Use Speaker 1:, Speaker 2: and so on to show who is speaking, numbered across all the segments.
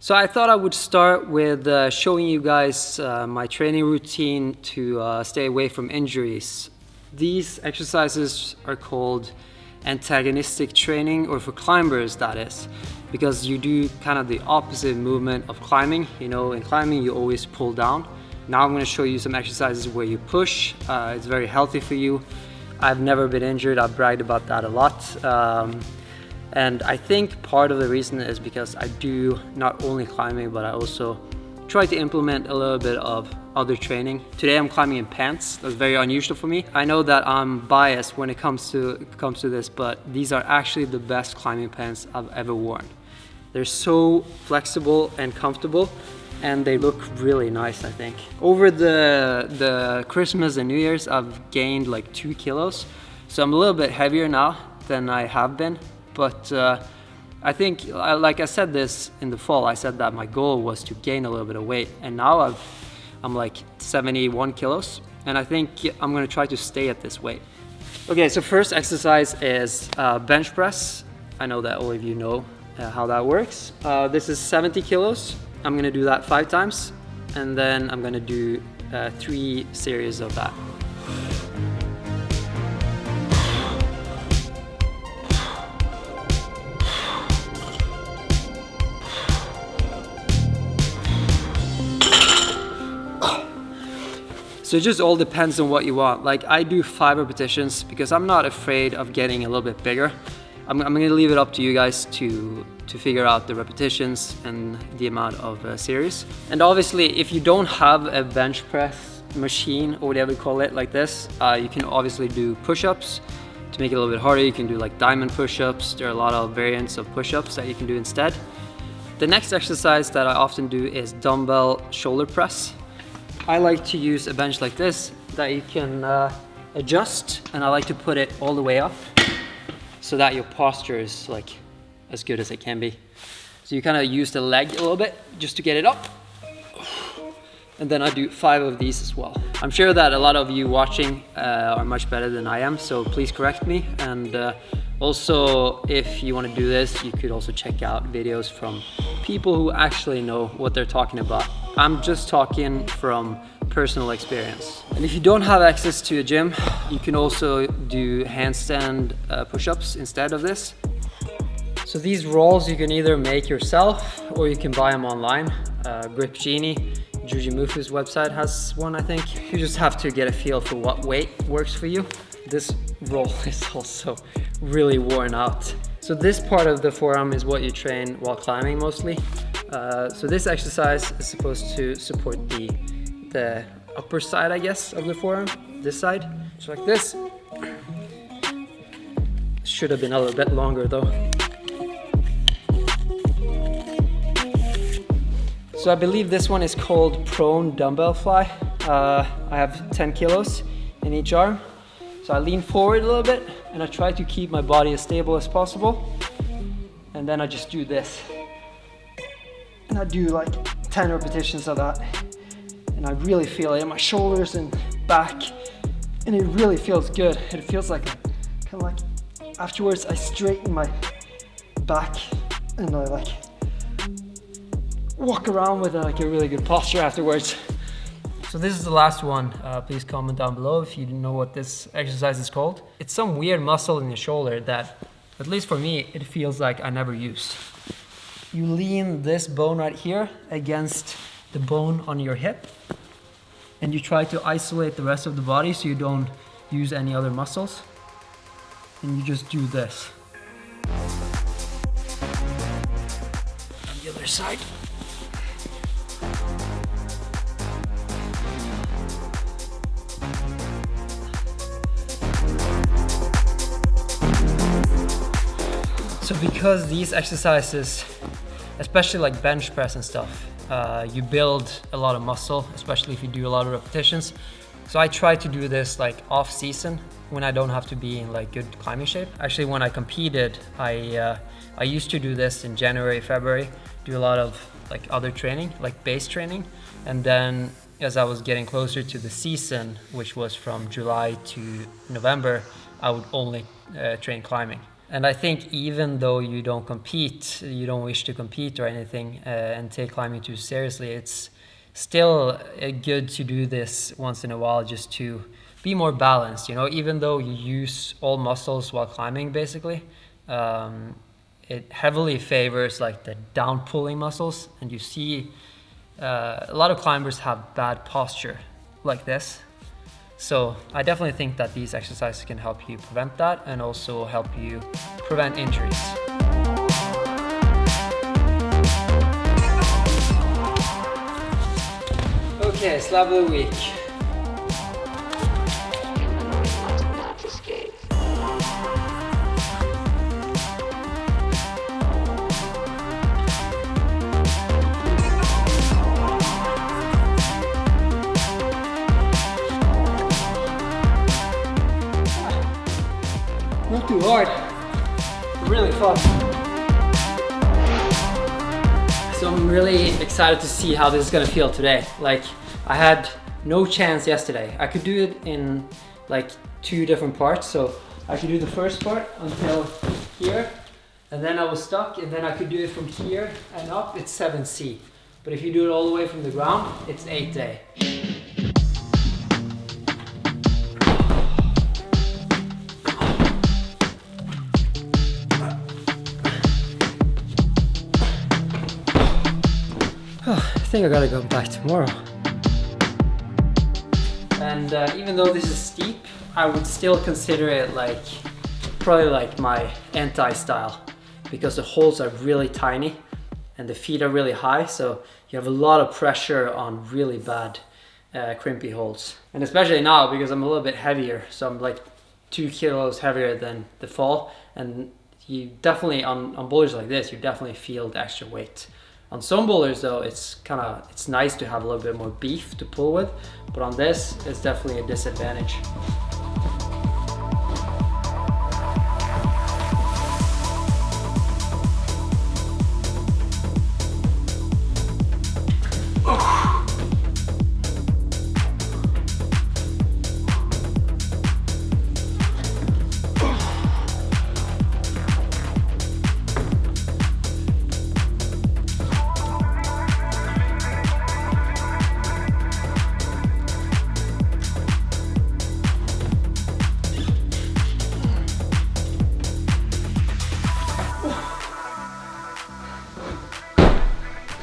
Speaker 1: So I thought I would start with showing you guys my training routine to stay away from injuries. These exercises are called antagonistic training, or for climbers that is, because you do kind of the opposite movement of climbing. You know, in climbing you always pull down. Now I'm going to show you some exercises where you push. It's very healthy for you. I've never been injured. I've bragged about that a lot. And I think part of the reason is because I do not only climbing, but I also try to implement a little bit of other training. Today I'm climbing in pants. That's very unusual for me. I know that I'm biased when it comes to this, but these are actually the best climbing pants I've ever worn. They're so flexible and comfortable, and they look really nice, I think. Over the Christmas and New Year's, I've gained like 2 kilos. So I'm a little bit heavier now than I have been. But I think, like I said this in the fall, I said that my goal was to gain a little bit of weight. And now I'm like 71 kilos. And I think I'm gonna try to stay at this weight. Okay, so first exercise is bench press. I know that all of you know how that works. This is 70 kilos. I'm gonna do that 5 times. And then I'm gonna do 3 series of that. So it just all depends on what you want. Like, I do 5 repetitions because I'm not afraid of getting a little bit bigger. I'm gonna leave it up to you guys to figure out the repetitions and the amount of series. And obviously, if you don't have a bench press machine or whatever you call it like this, you can obviously do push-ups. To make it a little bit harder, you can do like diamond push-ups. There are a lot of variants of push-ups that you can do instead. The next exercise that I often do is dumbbell shoulder press. I like to use a bench like this that you can adjust, and I like to put it all the way up so that your posture is like as good as it can be. So you kind of use the leg a little bit just to get it up. And then I do 5 of these as well. I'm sure that a lot of you watching are much better than I am, so please correct me. And also, if you want to do this, you could also check out videos from people who actually know what they're talking about. I'm just talking from personal experience. And if you don't have access to a gym, you can also do handstand push-ups instead of this. So these rolls you can either make yourself or you can buy them online. Grip Genie, Jujimufu's website has one, I think. You just have to get a feel for what weight works for you. This roll is also really worn out. So this part of the forearm is what you train while climbing mostly. So this exercise is supposed to support the upper side, I guess, of the forearm, this side. So like this. Should have been a little bit longer though. So I believe this one is called prone dumbbell fly. I have 10 kilos in each arm. So I lean forward a little bit and I try to keep my body as stable as possible. And then I just do this. And I do like 10 repetitions of that. And I really feel it in my shoulders and back. And it really feels good. It feels like, kind of like, afterwards I straighten my back and I like walk around with like a really good posture afterwards. So this is the last one. Please comment down below if you know what this exercise is called. It's some weird muscle in your shoulder that, at least for me, it feels like I never used. You lean this bone right here against the bone on your hip, and you try to isolate the rest of the body so you don't use any other muscles. And you just do this. On the other side. So because these exercises, especially like bench press and stuff, you build a lot of muscle, especially if you do a lot of repetitions. So I try to do this like off season when I don't have to be in like good climbing shape. Actually, when I competed, I used to do this in January, February, do a lot of like other training, like base training. And then as I was getting closer to the season, which was from July to November, I would only train climbing. And I think even though you don't compete, you don't wish to compete or anything and take climbing too seriously, it's still good to do this once in a while just to be more balanced, you know, even though you use all muscles while climbing basically. It heavily favors like the down pulling muscles, and you see a lot of climbers have bad posture like this. So I definitely think that these exercises can help you prevent that and also help you prevent injuries. Okay, slab of the week. Not too hard, really fun. So I'm really excited to see how this is gonna feel today. Like, I had no chance yesterday. I could do it in like 2 different parts. So I could do the first part until here, and then I was stuck, and then I could do it from here and up, it's 7C. But if you do it all the way from the ground, it's 8A. I think I gotta go back tomorrow. And even though this is steep, I would still consider it like probably like my anti-style, because the holes are really tiny and the feet are really high, so you have a lot of pressure on really bad crimpy holes. And especially now because I'm a little bit heavier, so I'm like 2 kilos heavier than the fall, and you definitely on boulders like this, you definitely feel the extra weight. On some boulders though, it's nice to have a little bit more beef to pull with, but on this, it's definitely a disadvantage.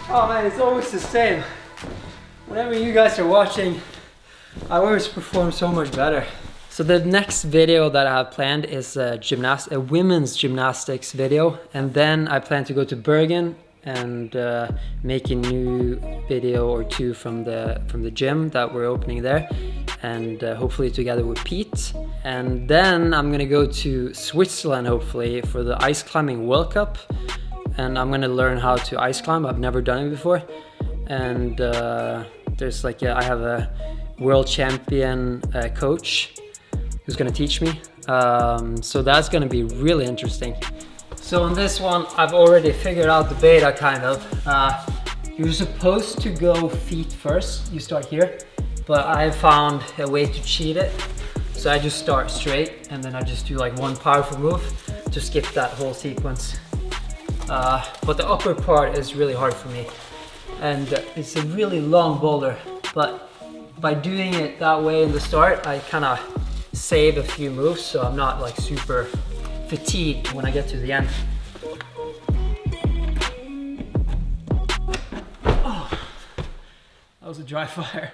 Speaker 1: Oh man, it's always the same. Whenever you guys are watching, I always perform so much better. So the next video that I have planned is a women's gymnastics video, and then I plan to go to Bergen and make a new video or 2 from the gym that we're opening there, and hopefully together with Pete. And then I'm gonna go to Switzerland hopefully for the ice climbing World Cup. And I'm gonna learn how to ice climb. I've never done it before. And there's like I have a world champion coach who's gonna teach me. So that's gonna be really interesting. So on this one, I've already figured out the beta kind of. You're supposed to go feet first. You start here, but I found a way to cheat it. So I just start straight, and then I just do like 1 powerful move to skip that whole sequence. But the upper part is really hard for me, and it's a really long boulder, but by doing it that way in the start, I kind of save a few moves, so I'm not like super fatigued when I get to the end. Oh, that was a dry fire.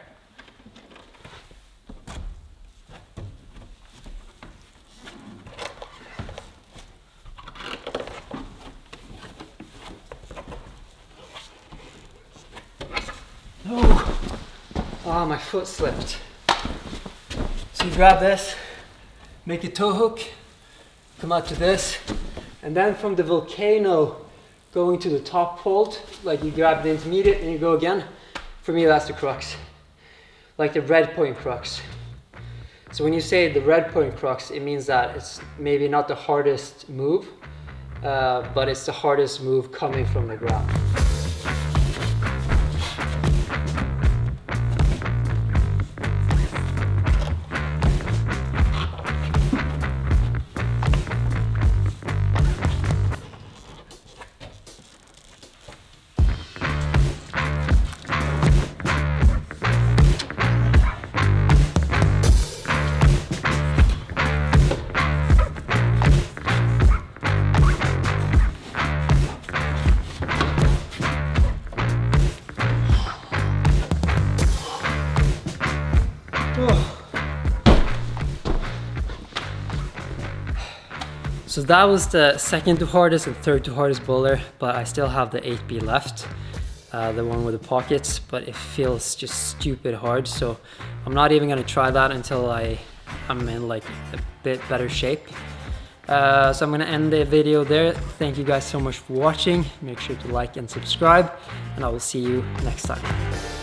Speaker 1: Oh, my foot slipped. So you grab this, make a toe hook, come out to this, and then from the volcano going to the top hold, like you grab the intermediate and you go again. For me, that's the crux, like the red point crux. So when you say the red point crux, it means that it's maybe not the hardest move, but it's the hardest move coming from the ground. So that was the second to hardest and third to hardest boulder, but I still have the 8B left, the one with the pockets, but it feels just stupid hard. So I'm not even gonna try that until I'm in like a bit better shape. So I'm gonna end the video there. Thank you guys so much for watching. Make sure to like and subscribe, and I will see you next time.